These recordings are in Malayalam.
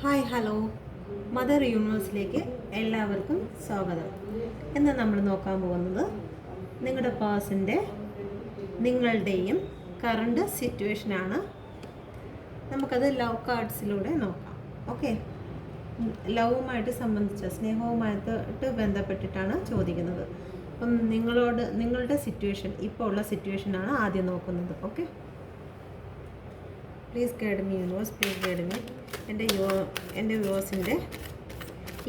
ഹായ് ഹലോ മദർ യൂണിവേഴ്സിലേക്ക് എല്ലാവർക്കും സ്വാഗതം. ഇന്ന് നമ്മൾ നോക്കാൻ പോകുന്നത് നിങ്ങളുടെ പേഴ്സൻ്റെ നിങ്ങളുടെയും കറണ്ട് സിറ്റുവേഷനാണ്. നമുക്കത് ലവ് കാർഡ്സിലൂടെ നോക്കാം. ഓക്കെ, ലവുമായിട്ട് സംബന്ധിച്ച സ്നേഹവുമായിട്ട് ബന്ധപ്പെട്ടിട്ടാണ് ചോദിക്കുന്നത്. അപ്പം നിങ്ങളുടെ സിറ്റുവേഷൻ, ഇപ്പോൾ ഉള്ള സിറ്റുവേഷനാണ് ആദ്യം നോക്കുന്നത്. Okay, please guide me universe, please guide me. എൻ്റെ വ്യൂവേഴ്സിൻ്റെ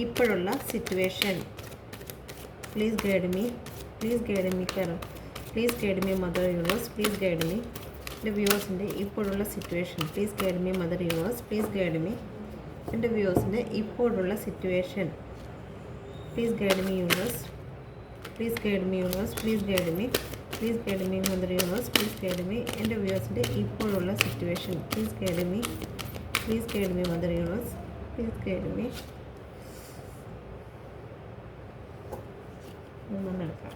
ഇപ്പോഴുള്ള situation please guide me, please guide me please guide me mother universe, please guide me. എൻ്റെ വ്യൂവേഴ്സിൻ്റെ ഇപ്പോഴുള്ള situation please guide me mother universe, please guide me. എൻ്റെ വ്യൂവേഴ്സിൻ്റെ ഇപ്പോഴുള്ള situation please guide me universe, please guide me universe, please guide me. Please guide me mother universe, please guide me. എൻ്റെ വ്യൂവേഴ്സിൻ്റെ ഇപ്പോഴുള്ള situation please guide me, please guide me mother universe, please guide me. ഒന്നെടുക്കാം.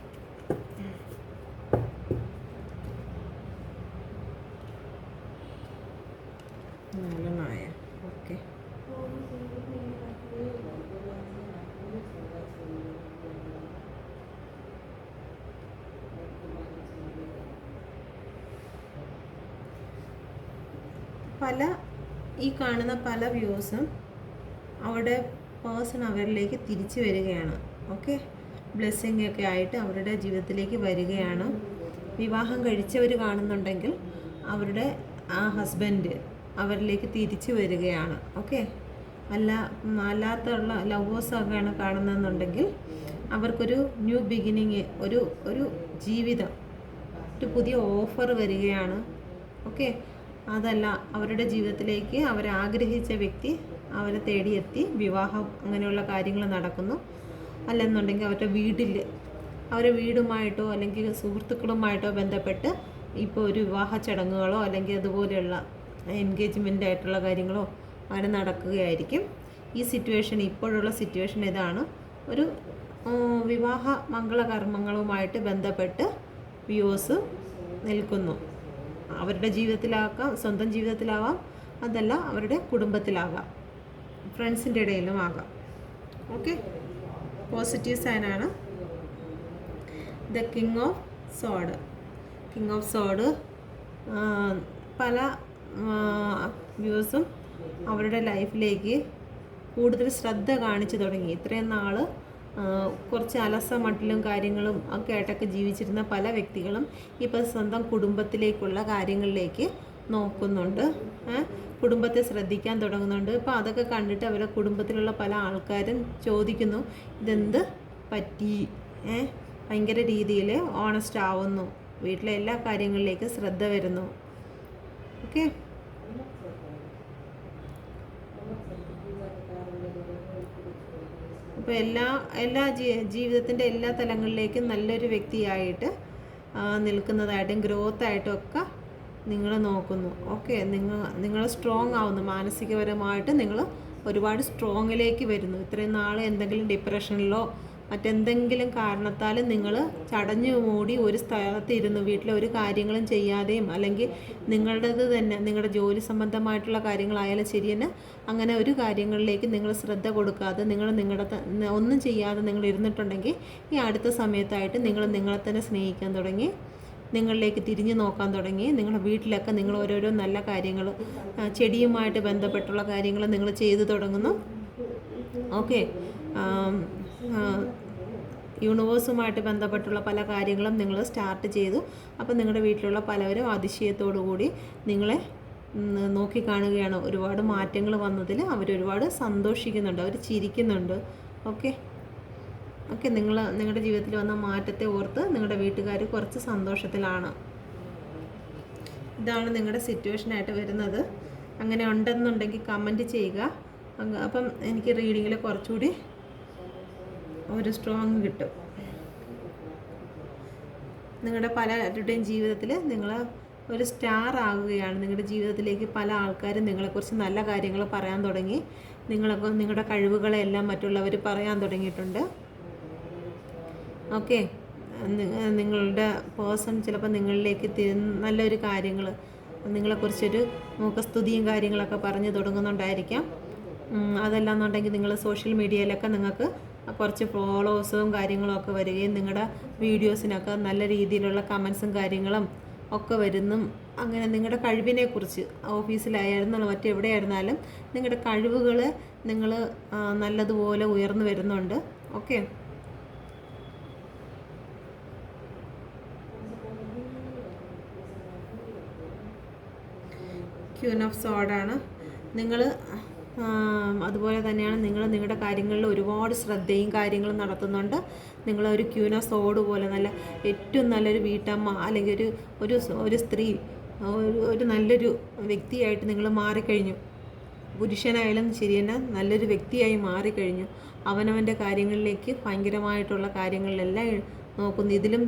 നാലെണ്ണമായ. ഓക്കെ, ഈ കാണുന്ന പല വ്യൂസും അവരുടെ പേഴ്സൺ അവരിലേക്ക് തിരിച്ചു വരികയാണ്. ഓക്കെ, ബ്ലെസ്സിങ് ഒക്കെ ആയിട്ട് അവരുടെ ജീവിതത്തിലേക്ക് വരികയാണ്. വിവാഹം കഴിച്ചവർ കാണുന്നുണ്ടെങ്കിൽ അവരുടെ ആ ഹസ്ബൻഡ് അവരിലേക്ക് തിരിച്ചു വരികയാണ്. ഓക്കെ, അല്ലാത്തുള്ള ലവേഴ്സൊക്കെയാണ് കാണുന്നതെന്നുണ്ടെങ്കിൽ അവർക്കൊരു ന്യൂ ബിഗിനിങ്, ഒരു ജീവിതം, ഒരു പുതിയ ഓഫർ വരികയാണ്. ഓക്കെ, അതല്ല അവരുടെ ജീവിതത്തിലേക്ക് അവരാഗ്രഹിച്ച വ്യക്തി അവരെ തേടിയെത്തി, വിവാഹം അങ്ങനെയുള്ള കാര്യങ്ങൾ നടക്കുന്നു. അല്ലെന്നുണ്ടെങ്കിൽ അവരുടെ വീടുമായിട്ടോ അല്ലെങ്കിൽ സുഹൃത്തുക്കളുമായിട്ടോ ബന്ധപ്പെട്ട് ഇപ്പോൾ ഒരു വിവാഹ ചടങ്ങുകളോ അല്ലെങ്കിൽ അതുപോലെയുള്ള എൻഗേജ്മെൻ്റ് ആയിട്ടുള്ള കാര്യങ്ങളോ അങ്ങനെ നടക്കുകയായിരിക്കും. ഈ സിറ്റുവേഷൻ, ഇപ്പോഴുള്ള സിറ്റുവേഷൻ ഇതാണ്. ഒരു വിവാഹ മംഗളകർമ്മങ്ങളുമായിട്ട് ബന്ധപ്പെട്ട് വ്യൂസ് നിൽക്കുന്നു. അവരുടെ ജീവിതത്തിലാക്കാം, സ്വന്തം ജീവിതത്തിലാവാം, അതല്ല അവരുടെ കുടുംബത്തിലാകാം, ഫ്രണ്ട്സിൻ്റെ ഇടയിലും ആകാം. ഓക്കെ, പോസിറ്റീവ് സൈനാണ് the king of sword. King of sword പല വ്യൂസും അവരുടെ ലൈഫിലേക്ക് കൂടുതൽ ശ്രദ്ധ കാണിച്ചു തുടങ്ങി. ഇത്രയും നാൾ കുറച്ച് അലസമട്ടിലും കാര്യങ്ങളും ഒക്കെ ആയിട്ടൊക്കെ ജീവിച്ചിരുന്ന പല വ്യക്തികളും ഇപ്പോൾ സ്വന്തം കുടുംബത്തിലേക്കുള്ള കാര്യങ്ങളിലേക്ക് നോക്കുന്നുണ്ട്, കുടുംബത്തെ ശ്രദ്ധിക്കാൻ തുടങ്ങുന്നുണ്ട്. ഇപ്പോൾ അതൊക്കെ കണ്ടിട്ട് അവരുടെ കുടുംബത്തിലുള്ള പല ആൾക്കാരും ചോദിക്കുന്നു, ഇതെന്ത് പറ്റി? ഭയങ്കര രീതിയിൽ ഓണസ്റ്റ് ആവുന്നു, വീട്ടിലെ എല്ലാ കാര്യങ്ങളിലേക്കും ശ്രദ്ധ വരുന്നു. ഓക്കെ, അപ്പോൾ എല്ലാ ജീവിതത്തിൻ്റെ എല്ലാ തലങ്ങളിലേക്കും നല്ലൊരു വ്യക്തിയായിട്ട് നിൽക്കുന്നതായിട്ടും ഗ്രോത്തായിട്ടും ഒക്കെ നിങ്ങൾ നോക്കുന്നു. ഓക്കെ, നിങ്ങൾ സ്ട്രോങ് ആവുന്നു, മാനസികപരമായിട്ട് നിങ്ങൾ ഒരുപാട് സ്ട്രോങ്ങിലേക്ക് വരുന്നു. ഇത്രയും നാൾ എന്തെങ്കിലും ഡിപ്രഷനിലോ മറ്റെന്തെങ്കിലും കാരണത്താൽ നിങ്ങൾ ചടഞ്ഞു മൂടി ഒരു സ്ഥലത്ത് ഇരുന്നു വീട്ടിലെ ഒരു കാര്യങ്ങളും ചെയ്യാതെയും, അല്ലെങ്കിൽ നിങ്ങളുടേത് തന്നെ നിങ്ങളുടെ ജോലി സംബന്ധമായിട്ടുള്ള കാര്യങ്ങളായാലും ശരി തന്നെ, അങ്ങനെ ഒരു കാര്യങ്ങളിലേക്ക് നിങ്ങൾ ശ്രദ്ധ കൊടുക്കാതെ നിങ്ങളുടെ ഒന്നും ചെയ്യാതെ നിങ്ങൾ ഇരുന്നിട്ടുണ്ടെങ്കിൽ ഈ അടുത്ത സമയത്തായിട്ട് നിങ്ങൾ നിങ്ങളെ തന്നെ സ്നേഹിക്കാൻ തുടങ്ങി, നിങ്ങളിലേക്ക് തിരിഞ്ഞു നോക്കാൻ തുടങ്ങി. നിങ്ങളുടെ വീട്ടിലൊക്കെ നിങ്ങൾ ഓരോരോ നല്ല കാര്യങ്ങൾ, ചെടിയുമായിട്ട് ബന്ധപ്പെട്ടുള്ള കാര്യങ്ങൾ നിങ്ങൾ ചെയ്തു തുടങ്ങുന്നു. ഓക്കെ, യൂണിവേഴ്സുമായിട്ട് ബന്ധപ്പെട്ടുള്ള പല കാര്യങ്ങളും നിങ്ങൾ സ്റ്റാർട്ട് ചെയ്തു. അപ്പോൾ നിങ്ങളുടെ വീട്ടിലുള്ള പലവരും അതിശയത്തോടു കൂടി നിങ്ങളെ നോക്കിക്കാണുകയാണ്. ഒരുപാട് മാറ്റങ്ങൾ വന്നതിൽ അവരൊരുപാട് സന്തോഷിക്കുന്നുണ്ട്, അവർ ചിരിക്കുന്നുണ്ട്. ഓക്കെ, നിങ്ങളുടെ ജീവിതത്തിൽ വന്ന മാറ്റത്തെ ഓർത്ത് നിങ്ങളുടെ വീട്ടുകാർ കുറച്ച് സന്തോഷത്തിലാണ്. ഇതാണ് നിങ്ങളുടെ സിറ്റുവേഷനായിട്ട് വരുന്നത്. അങ്ങനെ ഉണ്ടെന്നുണ്ടെങ്കിൽ കമൻറ്റ് ചെയ്യുക. അപ്പം എനിക്ക് റീഡിങ്ങിൽ കുറച്ചുകൂടി ഒരു സ്ട്രോങ് കിട്ടും. നിങ്ങളുടെ പലരുടെയും ജീവിതത്തിൽ നിങ്ങൾ ഒരു സ്റ്റാർ ആകുകയാണ്. നിങ്ങളുടെ ജീവിതത്തിലേക്ക് പല ആൾക്കാരും നിങ്ങളെക്കുറിച്ച് നല്ല കാര്യങ്ങൾ പറയാൻ തുടങ്ങി. നിങ്ങളുടെ കഴിവുകളെല്ലാം മറ്റുള്ളവർ പറയാൻ തുടങ്ങിയിട്ടുണ്ട്. ഓക്കെ, നിങ്ങളുടെ പേഴ്സൺ ചിലപ്പോൾ നിങ്ങളിലേക്ക് നല്ലൊരു കാര്യങ്ങൾ, നിങ്ങളെക്കുറിച്ചൊരു മുഖസ്തുതിയും കാര്യങ്ങളൊക്കെ പറഞ്ഞു തുടങ്ങുന്നുണ്ടായിരിക്കാം. അതല്ലാന്നുണ്ടെങ്കിൽ നിങ്ങൾ സോഷ്യൽ മീഡിയയിലൊക്കെ നിങ്ങൾക്ക് കുറച്ച് ഫോളോവേഴ്സും കാര്യങ്ങളൊക്കെ വരികയും നിങ്ങളുടെ വീഡിയോസിനൊക്കെ നല്ല രീതിയിലുള്ള കമൻസും കാര്യങ്ങളും ഒക്കെ വരുന്നും അങ്ങനെ നിങ്ങളുടെ കഴിവിനെക്കുറിച്ച് ഓഫീസിലായിരുന്നാലും മറ്റെവിടെയായിരുന്നാലും നിങ്ങളുടെ കഴിവുകൾ നിങ്ങൾ നല്ലതുപോലെ ഉയർന്നു വരുന്നുണ്ട്. ഓക്കെ, ക്യൂൻ ഓഫ് സോഡാണ് നിങ്ങൾ. അതുപോലെ തന്നെയാണ് നിങ്ങൾ നിങ്ങളുടെ കാര്യങ്ങളിൽ ഒരുപാട് ശ്രദ്ധയും കാര്യങ്ങളും നടത്തുന്നുണ്ട്. നിങ്ങളൊരു ക്യൂൻ ഓഫ് സോഡ് പോലെ നല്ല ഏറ്റവും നല്ലൊരു വീട്ടമ്മ അല്ലെങ്കിൽ ഒരു സ്ത്രീ ഒരു നല്ലൊരു വ്യക്തിയായിട്ട് നിങ്ങൾ മാറിക്കഴിഞ്ഞു. പുരുഷനായാലും ശരി തന്നെ നല്ലൊരു വ്യക്തിയായി മാറിക്കഴിഞ്ഞു. അവനവൻ്റെ കാര്യങ്ങളിലേക്ക് ഭയങ്കരമായിട്ടുള്ള കാര്യങ്ങളിലെല്ലാം നോക്കുന്നു. ഇതിലും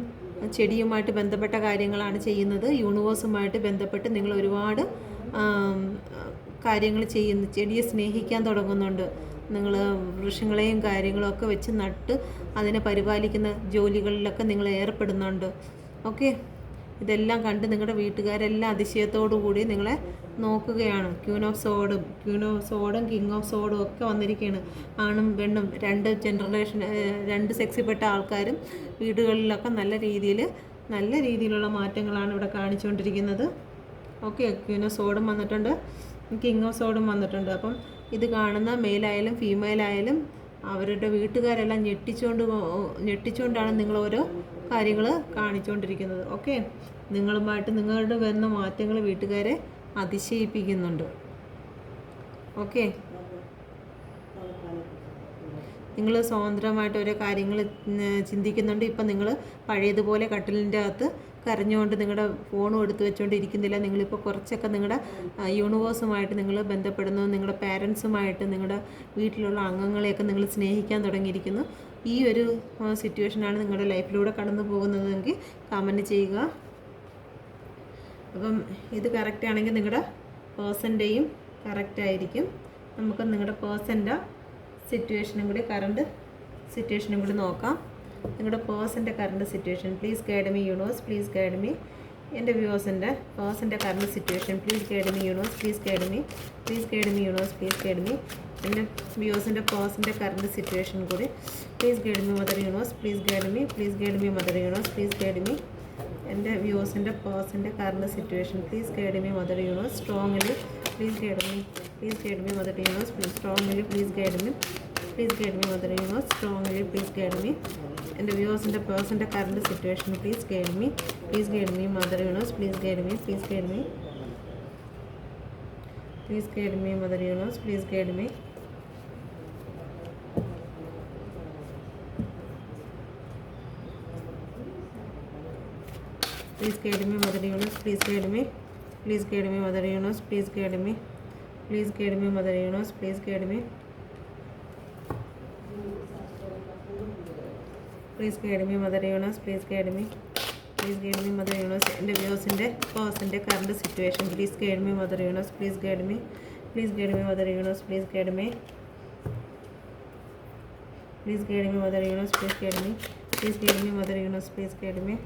ചെടിയുമായിട്ട് ബന്ധപ്പെട്ട കാര്യങ്ങളാണ് ചെയ്യുന്നത്. യൂണിവേഴ്സുമായിട്ട് ബന്ധപ്പെട്ട് നിങ്ങൾ ഒരുപാട് കാര്യങ്ങൾ ചെയ്യുന്നു. ചെടിയെ സ്നേഹിക്കാൻ തുടങ്ങുന്നുണ്ട്. നിങ്ങൾ വൃക്ഷങ്ങളെയും കാര്യങ്ങളൊക്കെ വെച്ച് നട്ട് അതിനെ പരിപാലിക്കുന്ന ജോലികളിലൊക്കെ നിങ്ങൾ ഏർപ്പെടുന്നുണ്ട്. ഓക്കെ, ഇതെല്ലാം കണ്ട് നിങ്ങളുടെ വീട്ടുകാരെല്ലാം അതിശയത്തോടു കൂടി നിങ്ങളെ നോക്കുകയാണ്. ക്യൂൻ ഓഫ് സോഡും കിങ് ഓഫ് സോഡും ഒക്കെ വന്നിരിക്കുകയാണ്. ആണും പെണ്ണും രണ്ട് സെക്സിൽപ്പെട്ട ആൾക്കാരും വീടുകളിലൊക്കെ നല്ല രീതിയിലുള്ള മാറ്റങ്ങളാണ് ഇവിടെ കാണിച്ചുകൊണ്ടിരിക്കുന്നത്. ഓക്കെ, ക്യൂൻ ഓഫ് സോഡും വന്നിട്ടുണ്ട്, കിങ് ഓഫ് സോഡും വന്നിട്ടുണ്ട്. അപ്പം ഇത് കാണുന്ന മെയിലായാലും ഫീമെയിലായാലും അവരുടെ വീട്ടുകാരെല്ലാം ഞെട്ടിച്ചുകൊണ്ടാണ് നിങ്ങൾ ഓരോ കാര്യങ്ങൾ കാണിച്ചുകൊണ്ടിരിക്കുന്നത്. ഓക്കെ, നിങ്ങളുടെ വരുന്ന മാറ്റങ്ങൾ വീട്ടുകാരെ അതിശയിപ്പിക്കുന്നുണ്ട്. ഓക്കെ, നിങ്ങൾ സ്വതന്ത്രമായിട്ട് ഓരോ കാര്യങ്ങൾ ചിന്തിക്കുന്നുണ്ട്. ഇപ്പം നിങ്ങൾ പഴയതുപോലെ കട്ടിലിൻ്റെ അകത്ത് കരഞ്ഞുകൊണ്ട് നിങ്ങളുടെ ഫോണും എടുത്ത് വെച്ചുകൊണ്ട് ഇരിക്കുന്നില്ല. നിങ്ങളിപ്പോൾ കുറച്ചൊക്കെ നിങ്ങളുടെ യൂണിവേഴ്സുമായിട്ട് നിങ്ങൾ ബന്ധപ്പെടുന്നു. നിങ്ങളുടെ പാരൻസുമായിട്ട് നിങ്ങളുടെ വീട്ടിലുള്ള അംഗങ്ങളെയൊക്കെ നിങ്ങൾ സ്നേഹിക്കാൻ തുടങ്ങിയിരിക്കുന്നു. ഈ ഒരു സിറ്റുവേഷനാണ് നിങ്ങളുടെ ലൈഫിലൂടെ കടന്നു പോകുന്നതെങ്കിൽ കമൻറ്റ് ചെയ്യുക. അപ്പം ഇത് കറക്റ്റ് ആണെങ്കിൽ നിങ്ങളുടെ പേഴ്സൻ്റെയും കറക്റ്റായിരിക്കും. നമുക്ക് നിങ്ങളുടെ പേഴ്സൻ്റെ കറണ്ട് സിറ്റുവേഷനും കൂടി നോക്കാം. നിങ്ങളുടെ പേഴ്സൻ്റെ current situation please guide me universe, please guide me. എൻ്റെ വ്യൂവേഴ്സിൻ്റെ പേഴ്സൻ്റെ current situation please guide me universe, please guide me universe, please guide me. എൻ്റെ വ്യൂവേഴ്സിൻ്റെ പേഴ്സൻ്റെ കറണ്ട് സിറ്റുവേഷൻ കൂടി please guide me mother universe, please guide me mother universe, please guide me. എൻ്റെ വ്യൂവേഴ്സിൻ്റെ പേഴ്സൻ്റെ current situation please guide me mother universe, strongly please guide me mother universe, please strongly please guide me mother universe, strongly please guide me. എൻ്റെ വ്യൂവേഴ്സിൻ്റെ പേഴ്സൻ്റെ current situation please guide me mother universe, please guide me mother universe, please guide me. Please guide me, Mother Universe. Please guide me. Please guide me, Mother Universe. Please guide me. Please guide me, Mother Universe. Please guide me. Please guide me, Mother Universe. Please guide me. Please guide me, Mother Universe. എൻ്റെ വ്യൂസിൻ്റെ പേഴ്സൻ്റെ current situation please guide me mother universe, please guide me. Please guide me, Mother Universe. Please guide me. Please guide me, Mother Universe. Please guide me. Please guide me, Mother Universe. Please guide me.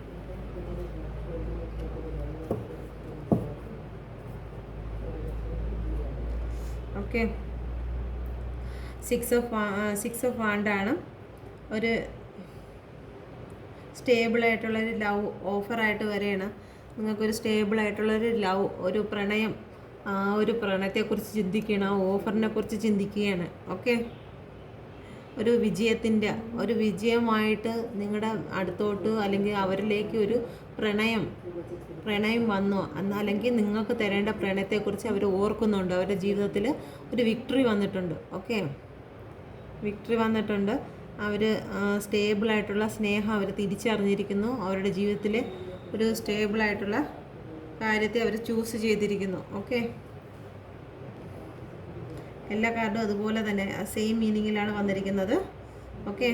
Okay, six of വാണ്ടാണ്. ഒരു സ്റ്റേബിളായിട്ടുള്ളൊരു ലവ് ഓഫറായിട്ട് വരെയാണ്. നിങ്ങൾക്കൊരു സ്റ്റേബിളായിട്ടുള്ളൊരു ലവ്, ഒരു പ്രണയം, ഒരു പ്രണയത്തെക്കുറിച്ച് ചിന്തിക്കുകയാണ്, ആ ഓഫറിനെ കുറിച്ച് ചിന്തിക്കുകയാണ്. ഓക്കെ, ഒരു വിജയമായിട്ട് നിങ്ങളുടെ അടുത്തോട്ട് അല്ലെങ്കിൽ അവരിലേക്ക് ഒരു പ്രണയം വന്നു അല്ലെങ്കിൽ നിങ്ങൾക്ക് തരേണ്ട പ്രണയത്തെക്കുറിച്ച് അവർ ഓർക്കുന്നുണ്ട്. അവരുടെ ജീവിതത്തിൽ ഒരു വിക്ടറി വന്നിട്ടുണ്ട്. ഓക്കെ, വിക്ടറി വന്നിട്ടുണ്ട്. അവർ സ്റ്റേബിളായിട്ടുള്ള സ്നേഹം അവർ തിരിച്ചറിഞ്ഞിരിക്കുന്നു. അവരുടെ ജീവിതത്തിൽ ഒരു സ്റ്റേബിളായിട്ടുള്ള കാര്യത്തെ അവർ ചൂസ് ചെയ്തിരിക്കുന്നു. ഓക്കെ, എല്ലാ കാർഡും അതുപോലെ തന്നെ സെയിം മീനിങ്ങിലാണ് വന്നിരിക്കുന്നത്. ഓക്കെ,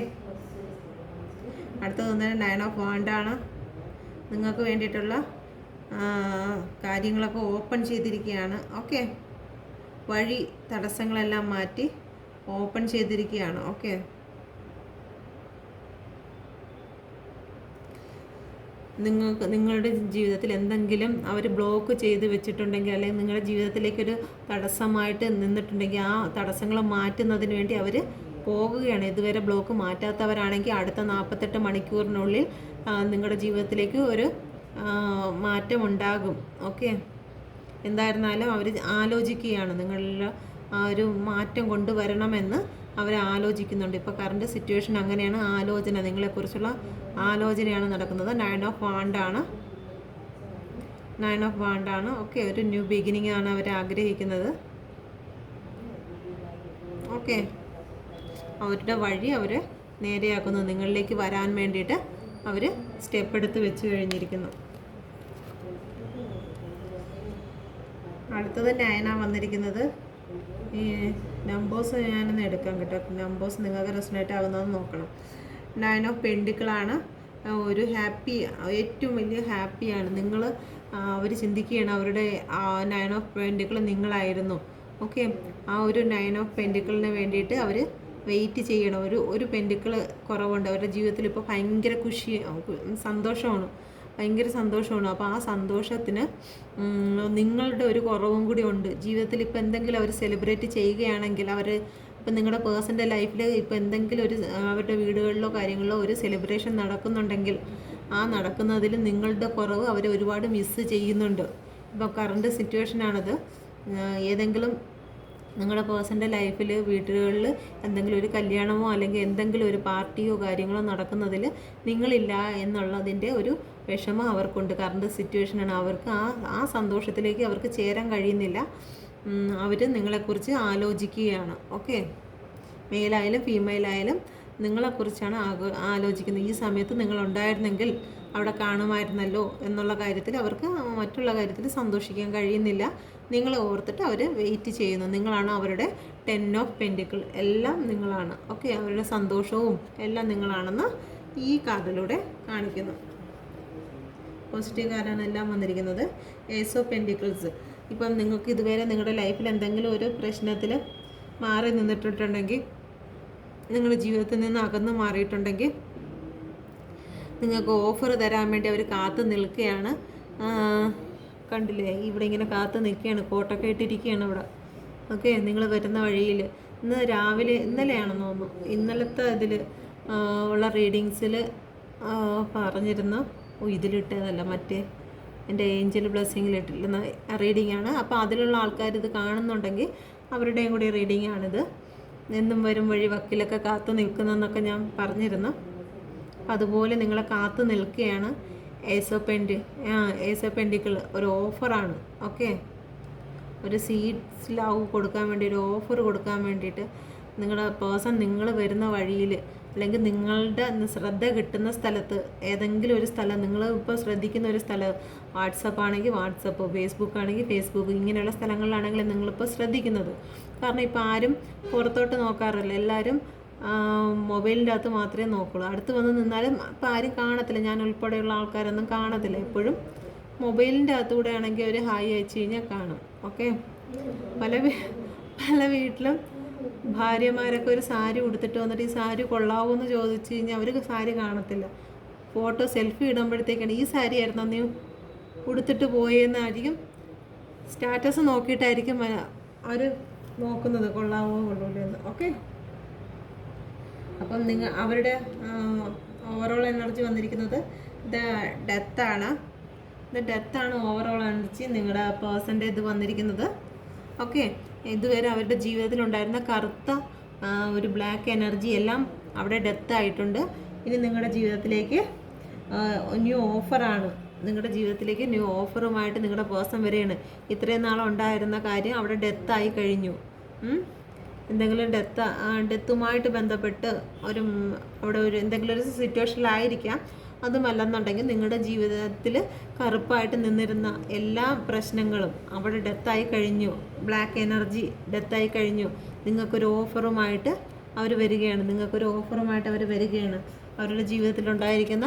അടുത്തത് തന്നെ 9 ഓഫ് വാണ്ടാണ്. നിങ്ങൾക്ക് വേണ്ടിയിട്ടുള്ള കാര്യങ്ങളൊക്കെ ഓപ്പൺ ചെയ്തിരിക്കുകയാണ്. ഓക്കെ, വഴി തടസ്സങ്ങളെല്ലാം മാറ്റി ഓപ്പൺ ചെയ്തിരിക്കുകയാണ്. ഓക്കെ, നിങ്ങളുടെ ജീവിതത്തിൽ എന്തെങ്കിലും അവർ ബ്ലോക്ക് ചെയ്ത് വെച്ചിട്ടുണ്ടെങ്കിൽ, അല്ലെങ്കിൽ നിങ്ങളുടെ ജീവിതത്തിലേക്കൊരു തടസ്സമായിട്ട് നിന്നിട്ടുണ്ടെങ്കിൽ ആ തടസ്സങ്ങൾ മാറ്റുന്നതിന് വേണ്ടി അവർ പോകുകയാണ്. ഇതുവരെ ബ്ലോക്ക് മാറ്റാത്തവരാണെങ്കിൽ അടുത്ത 48 മണിക്കൂറിനുള്ളിൽ നിങ്ങളുടെ ജീവിതത്തിലേക്ക് ഒരു മാറ്റമുണ്ടാകും. ഓക്കെ, എന്തായിരുന്നാലും അവർ ആലോചിക്കുകയാണ്, നിങ്ങളിൽ ആ ഒരു മാറ്റം കൊണ്ടുവരണമെന്ന് അവർ ആലോചിക്കുന്നുണ്ട്. ഇപ്പോൾ കറണ്ട് സിറ്റുവേഷൻ അങ്ങനെയാണ്, ആലോചന, നിങ്ങളെക്കുറിച്ചുള്ള ആലോചനയാണ് നടക്കുന്നത്. 9 ഓഫ് വാണ്ടാണ്. ഓക്കെ, ഒരു ന്യൂ ബിഗിനിങ് ആണ് അവർ ആഗ്രഹിക്കുന്നത്. ഓക്കെ, അവരുടെ വഴി അവർ നേരെയാക്കുന്നു, നിങ്ങളിലേക്ക് വരാൻ വേണ്ടിയിട്ട് അവർ സ്റ്റെപ്പ് എടുത്ത് വെച്ച് കഴിഞ്ഞിരിക്കുന്നു. അടുത്തത് 9 വന്നിരിക്കുന്നത്. ഈ നമ്പേഴ്സ് ഞാനൊന്ന് എടുക്കാം കേട്ടോ, നമ്പേഴ്സ് നിങ്ങൾക്ക് റെസണേറ്റ് ആകുന്നതെന്ന് നോക്കണം. 9 ഓഫ് പെൻഡിക്കിളാണ്. ഒരു ഹാപ്പി, ഏറ്റവും വലിയ ഹാപ്പിയാണ് നിങ്ങൾ. അവർ ചിന്തിക്കുകയാണ് അവരുടെ 9 ഓഫ് പെൻഡിക്കിൾ നിങ്ങളായിരുന്നു. ഓക്കെ, ആ ഒരു 9 ഓഫ് പെൻഡിക്കിളിന് വേണ്ടിയിട്ട് അവർ വെയിറ്റ് ചെയ്യണം. ഒരു പെൻഡിക്കിൾ കുറവുണ്ട് അവരുടെ ജീവിതത്തിൽ. ഇപ്പോൾ ഭയങ്കര സന്തോഷമാണ്, ഭയങ്കര സന്തോഷമാണ്. അപ്പോൾ ആ സന്തോഷത്തിന് നിങ്ങളുടെ ഒരു കുറവും കൂടി ഉണ്ട് ജീവിതത്തിൽ. ഇപ്പോൾ എന്തെങ്കിലും അവർ സെലിബ്രേറ്റ് ചെയ്യുകയാണെങ്കിൽ, അവർ ഇപ്പം നിങ്ങളുടെ പേഴ്സൻ്റെ ലൈഫിൽ ഇപ്പോൾ എന്തെങ്കിലും ഒരു അവരുടെ വീടുകളിലോ കാര്യങ്ങളിലോ ഒരു സെലിബ്രേഷൻ നടക്കുന്നുണ്ടെങ്കിൽ ആ നടക്കുന്നതിൽ നിങ്ങളുടെ കുറവ് അവർ ഒരുപാട് മിസ്സ് ചെയ്യുന്നുണ്ട്. ഇപ്പോൾ കറണ്ട് സിറ്റുവേഷനാണത്. ഏതെങ്കിലും നിങ്ങളുടെ പേഴ്സൻ്റെ ലൈഫിൽ വീടുകളിൽ എന്തെങ്കിലും ഒരു കല്യാണമോ അല്ലെങ്കിൽ എന്തെങ്കിലും ഒരു പാർട്ടിയോ കാര്യങ്ങളോ നടക്കുന്നതിൽ നിങ്ങളില്ല എന്നുള്ളതിൻ്റെ ഒരു വിഷമം അവർക്കുണ്ട്. കറണ്ട് സിറ്റുവേഷനാണ്. അവർക്ക് ആ സന്തോഷത്തിലേക്ക് അവർക്ക് ചേരാൻ കഴിയുന്നില്ല. അവർ നിങ്ങളെക്കുറിച്ച് ആലോചിക്കുകയാണ്. ഓക്കെ, മെയിലായാലും ഫീമെയിലായാലും നിങ്ങളെക്കുറിച്ചാണ് ആലോചിക്കുന്നത്. ഈ സമയത്ത് നിങ്ങളുണ്ടായിരുന്നെങ്കിൽ അവിടെ കാണുമായിരുന്നല്ലോ എന്നുള്ള കാര്യത്തിൽ അവർക്ക് മറ്റുള്ള കാര്യത്തിൽ സന്തോഷിക്കാൻ കഴിയുന്നില്ല. നിങ്ങളെ ഓർത്തിട്ട് അവർ വെയിറ്റ് ചെയ്യുന്നു. നിങ്ങളാണ് അവരുടെ 10 ഓഫ് പെൻഡിക്കിൾ, എല്ലാം നിങ്ങളാണ്. ഓക്കെ, അവരുടെ സന്തോഷവും എല്ലാം നിങ്ങളാണെന്ന് ഈ കാർഡിലൂടെ കാണിക്കുന്നു. പോസിറ്റീവ് കാർഡാണ് എല്ലാം വന്നിരിക്കുന്നത്. Ace of pentacles. ഇപ്പം നിങ്ങൾക്ക് ഇതുവരെ നിങ്ങളുടെ ലൈഫിൽ എന്തെങ്കിലും ഒരു പ്രശ്നത്തിൽ മാറി നിന്നിട്ടുണ്ടെങ്കിൽ, നിങ്ങളുടെ ജീവിതത്തിൽ നിന്ന് അകന്ന് മാറിയിട്ടുണ്ടെങ്കിൽ, നിങ്ങൾക്ക് ഓഫർ തരാൻ വേണ്ടി അവർ കാത്തു നിൽക്കുകയാണ്. കണ്ടില്ലേ, ഇവിടെ ഇങ്ങനെ കാത്തു നിൽക്കുകയാണ്, കോട്ടൊക്കെ ഇട്ടിരിക്കുകയാണ് ഇവിടെ. ഓക്കെ, നിങ്ങൾ വരുന്ന വഴിയിൽ ഇന്ന് രാവിലെ, ഇന്നലെയാണെന്ന് തോന്നുന്നു, ഇന്നലത്തെ ഇതിൽ ഉള്ള റീഡിങ്സിൽ പറഞ്ഞിരുന്നു. ഇതിലിട്ടതല്ല, മറ്റേ എൻ്റെ ഏഞ്ചൽ ബ്ലെസ്സിങ്ങിലിട്ടിരുന്ന റീഡിങ്ങാണ്. അപ്പോൾ അതിലുള്ള ആൾക്കാർ ഇത് കാണുന്നുണ്ടെങ്കിൽ അവരുടെയും കൂടി റീഡിങ്ങാണിത്. എന്നും വരും വഴി വക്കിലൊക്കെ കാത്തു നിൽക്കുന്നതെന്നൊക്കെ ഞാൻ പറഞ്ഞിരുന്നു. അതുപോലെ നിങ്ങളെ കാത്തു നിൽക്കുകയാണ്. ഏസ് ഓഫ് പെൻഡിക്കിൾ ഒരു ഓഫറാണ്. ഓക്കെ, ഒരു സീഡ്സ് ലവ് കൊടുക്കാൻ വേണ്ടി, ഒരു ഓഫർ കൊടുക്കാൻ വേണ്ടിയിട്ട് നിങ്ങളുടെ പേഴ്സൺ നിങ്ങൾ വരുന്ന വഴിയിൽ, അല്ലെങ്കിൽ നിങ്ങളുടെ ശ്രദ്ധ കിട്ടുന്ന സ്ഥലത്ത്, ഏതെങ്കിലും ഒരു സ്ഥലം, നിങ്ങൾ ഇപ്പോൾ ശ്രദ്ധിക്കുന്ന ഒരു സ്ഥലം, വാട്സപ്പ് ആണെങ്കിൽ വാട്സപ്പ്, ഫേസ്ബുക്ക് ആണെങ്കിൽ ഫേസ്ബുക്ക്, ഇങ്ങനെയുള്ള സ്ഥലങ്ങളിലാണെങ്കിൽ നിങ്ങളിപ്പോൾ ശ്രദ്ധിക്കുന്നത്. കാരണം ഇപ്പോൾ ആരും പുറത്തോട്ട് നോക്കാറില്ല, എല്ലാവരും മൊബൈലിൻ്റെ അകത്ത് മാത്രമേ നോക്കുള്ളൂ. അടുത്ത് വന്ന് നിന്നാലും ഇപ്പോൾ ആരും കാണത്തില്ല, ഞാൻ ഉൾപ്പെടെയുള്ള ആൾക്കാരൊന്നും കാണത്തില്ല. എപ്പോഴും മൊബൈലിൻ്റെ അകത്തൂടെ ആണെങ്കിൽ ഒരു ഹായ് അയച്ചു കഴിഞ്ഞാൽ കാണും. ഓക്കെ, പല വീട്ടിലും ഭാര്യമാരൊക്കെ ഒരു സാരി ഉടുത്തിട്ട് വന്നിട്ട് ഈ സാരി കൊള്ളാവോ എന്ന് ചോദിച്ചു കഴിഞ്ഞാൽ അവർ സാരി കാണത്തില്ല. ഫോട്ടോ സെൽഫി ഇടുമ്പോഴത്തേക്കാണ് ഈ സാരി ആയിരുന്നു നീ ഉടുത്തിട്ട് പോയെന്നായിരിക്കും, സ്റ്റാറ്റസ് നോക്കിയിട്ടായിരിക്കും അവർ നോക്കുന്നത്, കൊള്ളാവോ കൊള്ളൂലെന്ന്. ഓക്കെ, അപ്പം അവരുടെ ഓവറോൾ എനർജി വന്നിരിക്കുന്നത് ഡെത്താണ്. ഡെത്താണ് ഓവറോൾ എനർജി നിങ്ങളുടെ പേഴ്സൻ്റെ ഇത് വന്നിരിക്കുന്നത്. ഓക്കെ, ഇതുവരെ അവരുടെ ജീവിതത്തിലുണ്ടായിരുന്ന കറുത്ത ഒരു ബ്ലാക്ക് എനർജി എല്ലാം അവിടെ ഡെത്ത് ആയിട്ടുണ്ട്. ഇനി നിങ്ങളുടെ ജീവിതത്തിലേക്ക് ന്യൂ ഓഫറാണ്, നിങ്ങളുടെ ജീവിതത്തിലേക്ക് ന്യൂ ഓഫറുമായിട്ട് നിങ്ങളുടെ പേഴ്സൺ വരെയാണ്. ഇത്രയും നാളുണ്ടായിരുന്ന കാര്യം അവിടെ ഡെത്തായി കഴിഞ്ഞു. എന്തെങ്കിലും ഡെത്തുമായിട്ട് ബന്ധപ്പെട്ട് അവിടെ ഒരു എന്തെങ്കിലും ഒരു സിറ്റുവേഷനിലായിരിക്കാം. അതുമല്ലെന്നുണ്ടെങ്കിൽ നിങ്ങളുടെ ജീവിതത്തിൽ കറുപ്പായിട്ട് നിന്നിരുന്ന എല്ലാ പ്രശ്നങ്ങളും അവിടെ ഡെത്തായി കഴിഞ്ഞു. ബ്ലാക്ക് എനർജി ഡെത്തായി കഴിഞ്ഞു. നിങ്ങൾക്കൊരു ഓഫറുമായിട്ട് അവർ വരികയാണ്. അവരുടെ ജീവിതത്തിലുണ്ടായിരിക്കുന്ന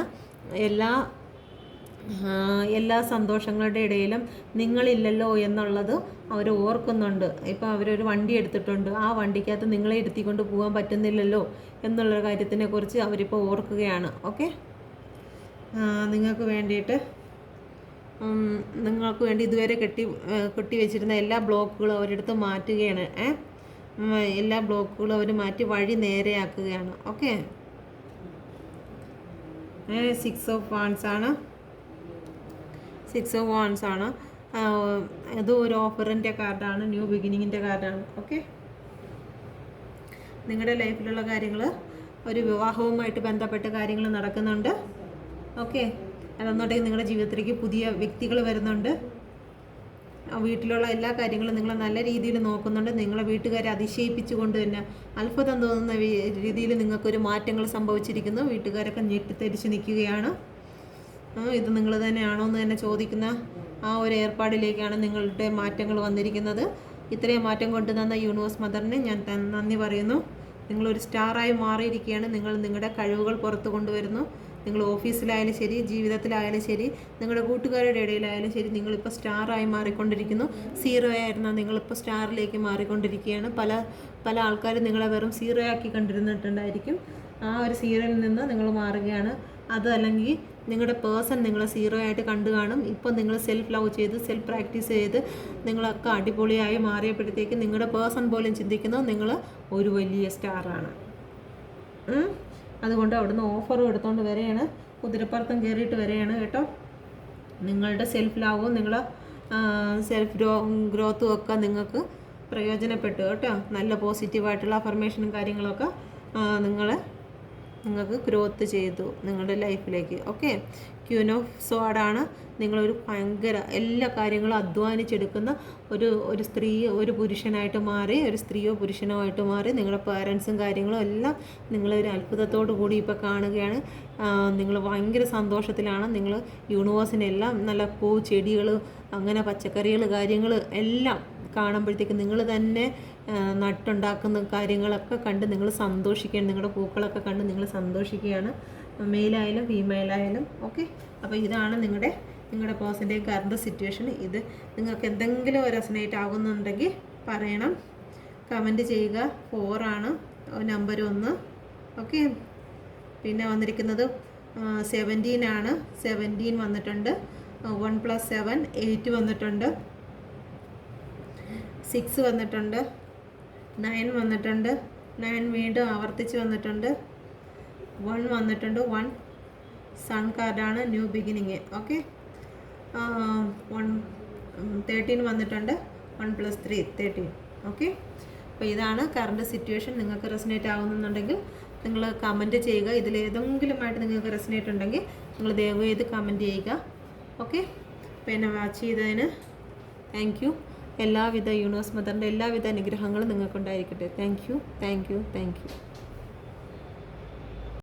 എല്ലാ സന്തോഷങ്ങളുടെ ഇടയിലും നിങ്ങളില്ലല്ലോ എന്നുള്ളത് അവർ ഓർക്കുന്നുണ്ട്. ഇപ്പോൾ അവരൊരു വണ്ടി എടുത്തിട്ടുണ്ട്, ആ വണ്ടിക്കകത്ത് നിങ്ങളെ ഇരുത്തിക്കൊണ്ട് പോകാൻ പറ്റുന്നില്ലല്ലോ എന്നുള്ള കാര്യത്തിനെക്കുറിച്ച് അവരിപ്പോൾ ഓർക്കുകയാണ്. ഓക്കെ, നിങ്ങൾക്ക് വേണ്ടിയിട്ട് നിങ്ങൾക്ക് വേണ്ടി ഇതുവരെ കെട്ടി വെച്ചിരുന്ന എല്ലാ ബ്ലോക്കുകളും അവരെടുത്ത് മാറ്റുകയാണ്. എല്ലാ ബ്ലോക്കുകളും അവർ മാറ്റി വഴി നേരെയാക്കുകയാണ്. ഓക്കെ, 6 ഓഫ് വാൻസ് ആണ്. 6 ഓഫ് വാൻസ് ആണ്. ഇത് ഒരു ഓഫറിൻ്റെ കാർഡാണ്, ന്യൂ ബിഗിനിങ്ങിൻ്റെ കാർഡാണ്. ഓക്കെ, നിങ്ങളുടെ ലൈഫിലുള്ള കാര്യങ്ങൾ, ഒരു വിവാഹവുമായിട്ട് ബന്ധപ്പെട്ട കാര്യങ്ങൾ നടക്കുന്നുണ്ട്. ഓക്കെ, അതെന്നുണ്ടെങ്കിൽ നിങ്ങളുടെ ജീവിതത്തിലേക്ക് പുതിയ വ്യക്തികൾ വരുന്നുണ്ട്. വീട്ടിലുള്ള എല്ലാ കാര്യങ്ങളും നിങ്ങൾ നല്ല രീതിയിൽ നോക്കുന്നുണ്ട്. നിങ്ങളെ വീട്ടുകാരെ അതിശയിപ്പിച്ചുകൊണ്ട് തന്നെ അത്ഭുതം തോന്നുന്ന രീതിയിൽ നിങ്ങൾക്കൊരു മാറ്റങ്ങൾ സംഭവിച്ചിരിക്കുന്നു. വീട്ടുകാരൊക്കെ ഞെട്ടിത്തെരിച്ച് നിൽക്കുകയാണ്. ഇത് നിങ്ങൾ തന്നെയാണോ എന്ന് തന്നെ ചോദിക്കുന്ന ആ ഒരു ഏർപ്പാടിലേക്കാണ് നിങ്ങളുടെ മാറ്റങ്ങൾ വന്നിരിക്കുന്നത്. ഇത്രയും മാറ്റം കൊണ്ടുവന്ന യൂണിവേഴ്സ് മദറിന് ഞാൻ നന്ദി പറയുന്നു. നിങ്ങളൊരു സ്റ്റാറായി മാറിയിരിക്കുകയാണ്. നിങ്ങൾ നിങ്ങളുടെ കഴിവുകൾ പുറത്തു കൊണ്ടുവരുന്നു. നിങ്ങൾ ഓഫീസിലായാലും ശരി, ജീവിതത്തിലായാലും ശരി, നിങ്ങളുടെ കൂട്ടുകാരുടെ ഇടയിലായാലും ശരി, നിങ്ങളിപ്പോൾ സ്റ്റാറായി മാറിക്കൊണ്ടിരിക്കുന്നു. സീറോ ആയിരുന്ന നിങ്ങളിപ്പോൾ സ്റ്റാറിലേക്ക് മാറിക്കൊണ്ടിരിക്കുകയാണ്. പല ആൾക്കാരും നിങ്ങളെ വെറും സീറോ ആക്കി കണ്ടിരുന്നിട്ടുണ്ടായിരിക്കും. ആ ഒരു സീറോയിൽ നിന്ന് നിങ്ങൾ മാറുകയാണ്. അതല്ലെങ്കിൽ നിങ്ങളുടെ പേഴ്സൺ നിങ്ങളെ സീറോ ആയിട്ട് കണ്ടു കാണും. ഇപ്പോൾ നിങ്ങൾ സെൽഫ് ലവ് ചെയ്ത്, സെൽഫ് പ്രാക്ടീസ് ചെയ്ത് നിങ്ങളൊക്കെ അടിപൊളിയായി മാറിയപ്പോഴത്തേക്ക് നിങ്ങളുടെ പേഴ്സൺ പോലും ചിന്തിക്കുന്നു നിങ്ങൾ ഒരു വലിയ സ്റ്റാറാണ്. അതുകൊണ്ട് അവിടുന്ന് ഓഫറും എടുത്തുകൊണ്ട് വരെയാണ്, കുതിരപ്പുറത്തും കയറിയിട്ട് വരെയാണ് കേട്ടോ. നിങ്ങളുടെ സെൽഫ് ലവും നിങ്ങളെ സെൽഫ് ഗ്രോത്തും ഒക്കെ നിങ്ങൾക്ക് പ്രയോജനപ്പെട്ടു കേട്ടോ. നല്ല പോസിറ്റീവായിട്ടുള്ള അഫർമേഷനും കാര്യങ്ങളൊക്കെ നിങ്ങൾക്ക് ഗ്രോത്ത് ചെയ്തു നിങ്ങളുടെ ലൈഫിലേക്ക്. ഓക്കെ, ക്യൂൻ ഓഫ് സ്വാർഡാണ്. നിങ്ങളൊരു ഭയങ്കര എല്ലാ കാര്യങ്ങളും അധ്വാനിച്ചെടുക്കുന്ന ഒരു സ്ത്രീ ഒരു പുരുഷനായിട്ട് മാറി, ഒരു സ്ത്രീയോ പുരുഷനോ ആയിട്ട് മാറി. നിങ്ങളുടെ പാരൻസും കാര്യങ്ങളും എല്ലാം നിങ്ങളൊരു അത്ഭുതത്തോടു കൂടി ഇപ്പോൾ കാണുകയാണ്. നിങ്ങൾ ഭയങ്കര സന്തോഷത്തിലാണ്. നിങ്ങൾ യൂണിവേഴ്സിനെല്ലാം നല്ല പൂ, ചെടികൾ, അങ്ങനെ പച്ചക്കറികൾ, കാര്യങ്ങൾ എല്ലാം കാണുമ്പോഴത്തേക്ക് നിങ്ങൾ തന്നെ നട്ടുണ്ടാക്കുന്ന കാര്യങ്ങളൊക്കെ കണ്ട് നിങ്ങൾ സന്തോഷിക്കുകയാണ്. നിങ്ങളുടെ പൂക്കളൊക്കെ കണ്ട് നിങ്ങൾ സന്തോഷിക്കുകയാണ്, മെയിലായാലും ഫീമെയിലായാലും. ഓക്കെ, അപ്പോൾ ഇതാണ് നിങ്ങളുടെ പേഴ്സൻ്റെ കറണ്ട് സിറ്റുവേഷൻ. ഇത് നിങ്ങൾക്ക് എന്തെങ്കിലും റെസനേറ്റ് ആകുന്നുണ്ടെങ്കിൽ പറയണം, കമൻറ്റ് ചെയ്യുക. 4 ആണ് നമ്പർ 1. ഓക്കെ, പിന്നെ വന്നിരിക്കുന്നത് 17 ആണ്. 17 വന്നിട്ടുണ്ട്. 1 + 7 8 വന്നിട്ടുണ്ട്. 6 വന്നിട്ടുണ്ട്. 9 വന്നിട്ടുണ്ട്. 9 വീണ്ടും ആവർത്തിച്ച് വന്നിട്ടുണ്ട്. 1 വന്നിട്ടുണ്ട്. 1 സൺ കാർഡാണ്, ന്യൂ ബിഗിനിങ്. ഓക്കെ, 13 വന്നിട്ടുണ്ട്. 1 + 3 13. ഓക്കെ, അപ്പോൾ ഇതാണ് കറണ്ട് സിറ്റുവേഷൻ. നിങ്ങൾക്ക് റെസനേറ്റ് ആകുന്നുണ്ടെങ്കിൽ നിങ്ങൾ കമൻറ്റ് ചെയ്യുക. ഇതിലേതെങ്കിലുമായിട്ട് നിങ്ങൾക്ക് റെസനേറ്റ് ഉണ്ടെങ്കിൽ നിങ്ങൾ ദയവ് ചെയ്ത് കമൻറ്റ് ചെയ്യുക. ഓക്കെ, അപ്പോൾ എന്നെ വാച്ച് ചെയ്തതിന് താങ്ക് യു. എല്ലാവിധ യൂണിവേഴ്സ് മദറിൻ്റെ എല്ലാവിധ അനുഗ്രഹങ്ങളും നിങ്ങൾക്കുണ്ടായിരിക്കട്ടെ. Thank you.